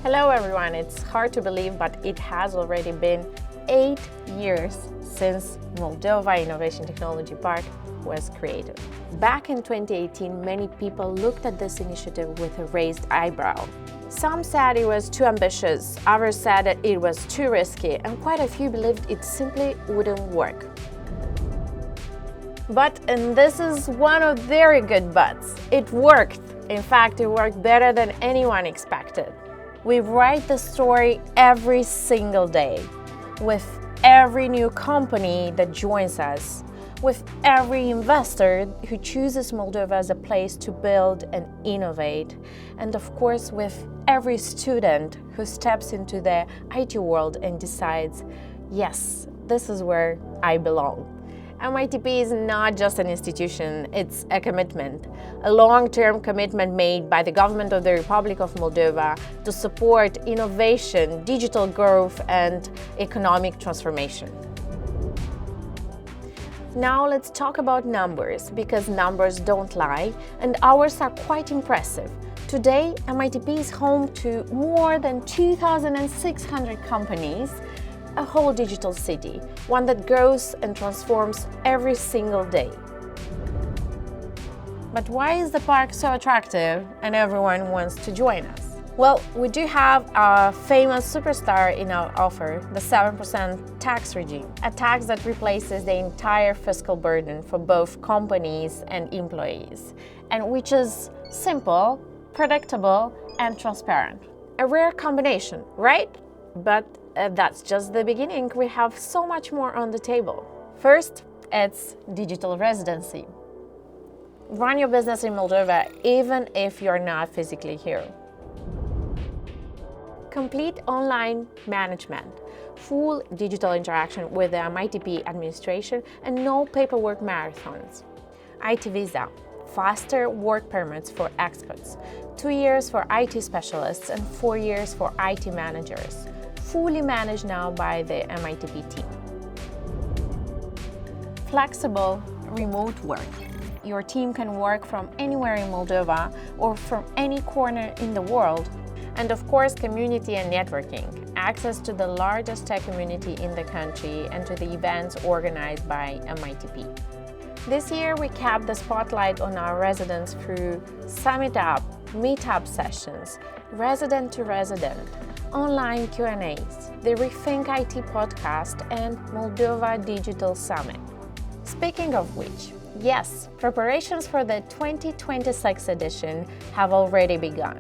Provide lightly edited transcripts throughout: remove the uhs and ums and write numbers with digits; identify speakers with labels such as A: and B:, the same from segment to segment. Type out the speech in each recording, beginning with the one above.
A: Hello everyone, it's hard to believe, but it has already been 8 years since Moldova Innovation Technology Park was created. Back in 2018, many people looked at this initiative with a raised eyebrow. Some said it was too ambitious, others said that it was too risky, and quite a few believed it simply wouldn't work. But, and this is one of very good buts, it worked. In fact, it worked better than anyone expected. We write the story every single day, with every new company that joins us, with every investor who chooses Moldova as a place to build and innovate, and of course with every student who steps into the IT world and decides, yes, this is where I belong. MITP is not just an institution, it's a commitment, a long-term commitment made by the government of the Republic of Moldova to support innovation, digital growth, and economic transformation. Now let's talk about numbers, because numbers don't lie, and ours are quite impressive. Today, MITP is home to more than 2,600 companies, a whole digital city, one that grows and transforms every single day. But why is the park so attractive and everyone wants to join us? Well, we do have a famous superstar in our offer, the 7% tax regime, a tax that replaces the entire fiscal burden for both companies and employees, and which is simple, predictable, and transparent. A rare combination, right? But that's just the beginning. We have so much more on the table. First, it's digital residency. Run your business in Moldova even if you're not physically here. Complete online management, full digital interaction with the MITP administration, and no paperwork marathons. IT visa, faster work permits for experts, 2 years for IT specialists and 4 years for IT managers, fully managed now by the MITP team. Flexible remote work. Your team can work from anywhere in Moldova or from any corner in the world. And of course, community and networking, access to the largest tech community in the country and to the events organized by MITP. This year, we kept the spotlight on our residents through Summit Up, Meetup sessions, resident to resident, online Q&As, the Rethink IT podcast, and Moldova Digital Summit. Speaking of which, yes, preparations for the 2026 edition have already begun.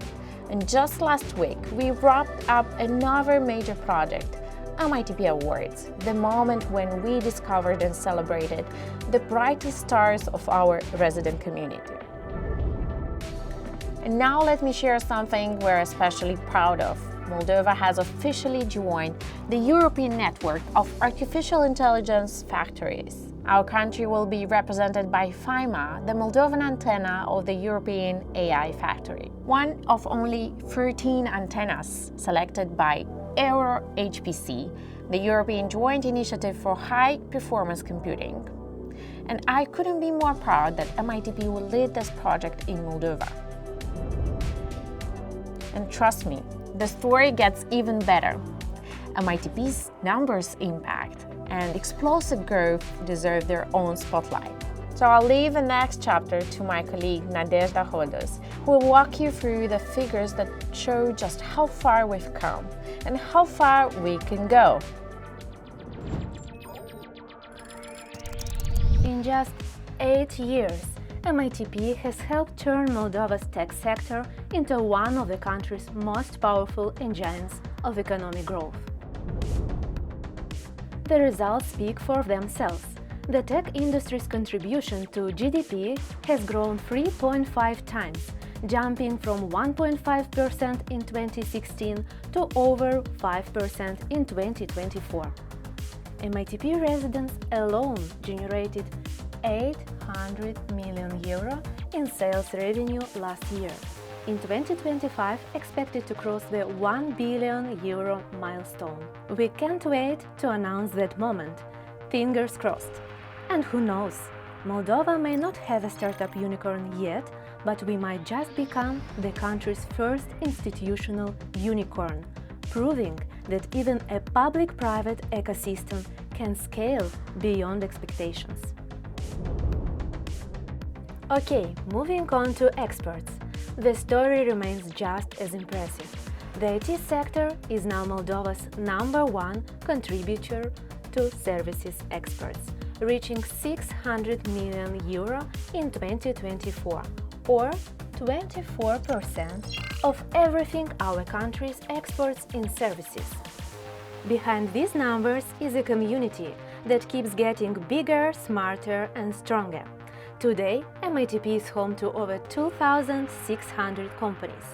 A: And just last week, we wrapped up another major project, MITP Awards, the moment when we discovered and celebrated the brightest stars of our resident community. And now let me share something we're especially proud of. Moldova has officially joined the European network of artificial intelligence factories. Our country will be represented by FIMA, the Moldovan antenna of the European AI factory, one of only 13 antennas selected by EuroHPC, the European Joint Initiative for High-Performance Computing. And I couldn't be more proud that MITP will lead this project in Moldova. And trust me, the story gets even better. MITP's numbers, impact, and explosive growth deserve their own spotlight. So I'll leave the next chapter to my colleague Nadezhda Hodos, who will walk you through the figures that show just how far we've come and how far we can go.
B: In just 8 years, MITP has helped turn Moldova's tech sector into one of the country's most powerful engines of economic growth. The results speak for themselves. The tech industry's contribution to GDP has grown 3.5 times, jumping from 1.5% in 2016 to over 5% in 2024. MITP residents alone generated €800 million in sales revenue last year. In 2025, expected to cross the €1 billion milestone. We can't wait to announce that moment. Fingers crossed. And who knows, Moldova may not have a startup unicorn yet, but we might just become the country's first institutional unicorn, proving that even a public-private ecosystem can scale beyond expectations. Okay, moving on to exports. The story remains just as impressive. The IT sector is now Moldova's #1 contributor to services exports, reaching €600 million in 2024, or 24% of everything our country exports in services. Behind these numbers is a community that keeps getting bigger, smarter and stronger. Today, MITP is home to over 2,600 companies,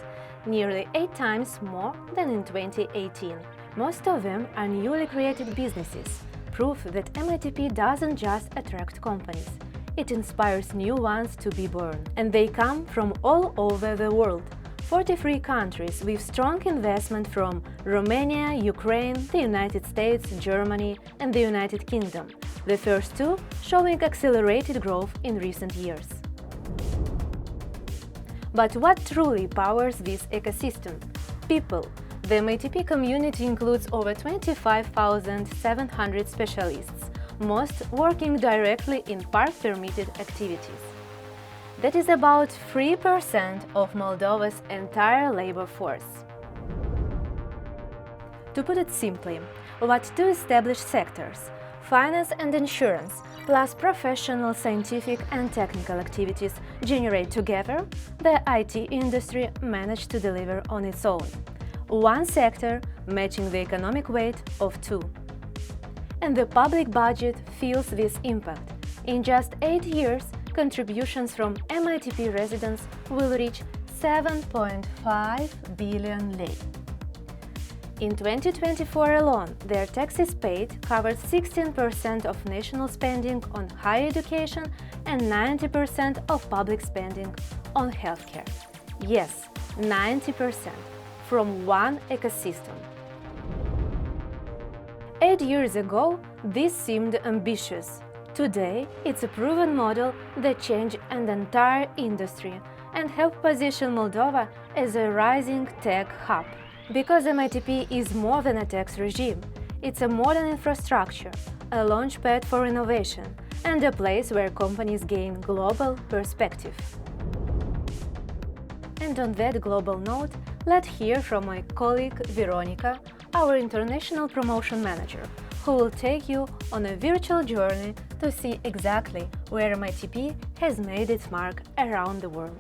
B: nearly 8 times more than in 2018. Most of them are newly created businesses, proof that MITP doesn't just attract companies, it inspires new ones to be born. And they come from all over the world. 43 countries with strong investment from Romania, Ukraine, the United States, Germany and the United Kingdom, the first two showing accelerated growth in recent years. But what truly powers this ecosystem? People. The MITP community includes over 25,700 specialists, most working directly in park-permitted activities. That is about 3% of Moldova's entire labor force. To put it simply, what two established sectors, finance and insurance, plus professional, scientific and technical activities generate together, the IT industry managed to deliver on its own. One sector matching the economic weight of two. And the public budget feels this impact. In just 8 years, contributions from MITP residents will reach 7.5 billion lei. In 2024 alone, their taxes paid covered 16% of national spending on higher education and 90% of public spending on healthcare. Yes, 90%, from one ecosystem. 8 years ago, this seemed ambitious. Today, it's a proven model that changed an entire industry and helped position Moldova as a rising tech hub. Because MITP is more than a tax regime, it's a modern infrastructure, a launchpad for innovation, and a place where companies gain global perspective. And on that global note, let's hear from my colleague Veronica, our International Promotion Manager, who will take you on a virtual journey to see exactly where MITP has made its mark around the world.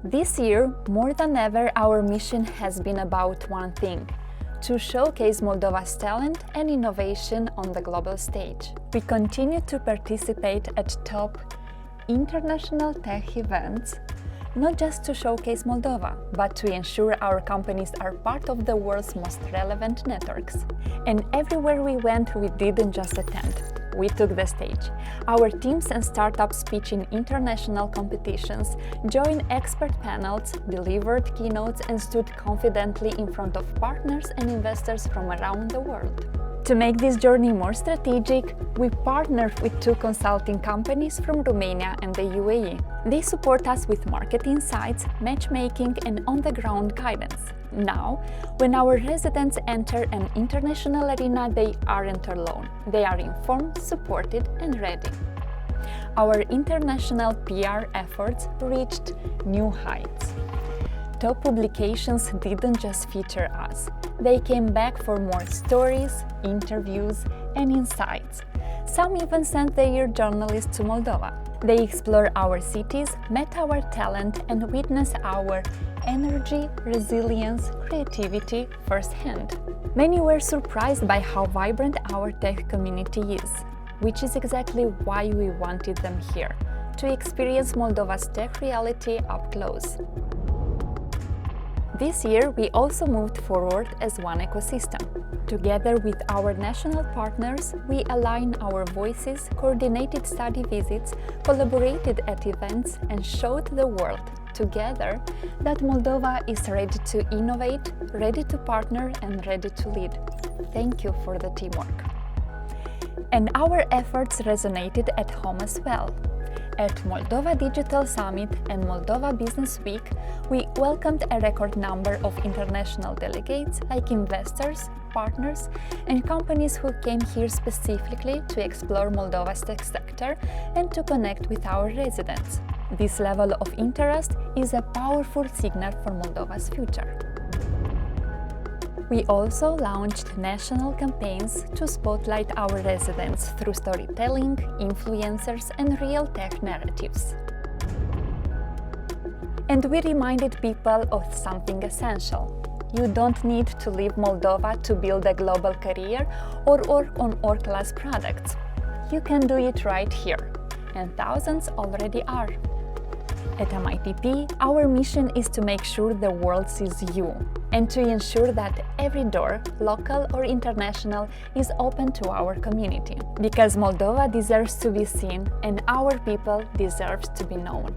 C: This year, more than ever, our mission has been about one thing: to showcase Moldova's talent and innovation on the global stage. We continue to participate at top international tech events, not just to showcase Moldova, but to ensure our companies are part of the world's most relevant networks. And everywhere we went, we didn't just attend. We took the stage. Our teams and startups pitch in international competitions, joined expert panels, delivered keynotes, and stood confidently in front of partners and investors from around the world. To make this journey more strategic, we partnered with 2 consulting companies from Romania and the UAE. They support us with market insights, matchmaking, and on-the-ground guidance. Now, when our residents enter an international arena, they aren't alone. They are informed, supported, and ready. Our international PR efforts reached new heights. Top publications didn't just feature us. They came back for more stories, interviews, and insights. Some even sent their journalists to Moldova. They explore our cities, met our talent, and witnessed our energy, resilience, creativity firsthand. Many were surprised by how vibrant our tech community is, which is exactly why we wanted them here, to experience Moldova's tech reality up close. This year, we also moved forward as one ecosystem. Together with our national partners, we aligned our voices, coordinated study visits, collaborated at events, and showed the world, together, that Moldova is ready to innovate, ready to partner, and ready to lead. Thank you for the teamwork. And our efforts resonated at home as well. At Moldova Digital Summit and Moldova Business Week, we welcomed a record number of international delegates like investors, partners, and companies who came here specifically to explore Moldova's tech sector and to connect with our residents. This level of interest is a powerful signal for Moldova's future. We also launched national campaigns to spotlight our residents through storytelling, influencers, and real tech narratives. And we reminded people of something essential. You don't need to leave Moldova to build a global career or work on world-class products. You can do it right here, and thousands already are. At MITP, our mission is to make sure the world sees you and to ensure that every door, local or international, is open to our community. Because Moldova deserves to be seen and our people deserve to be known.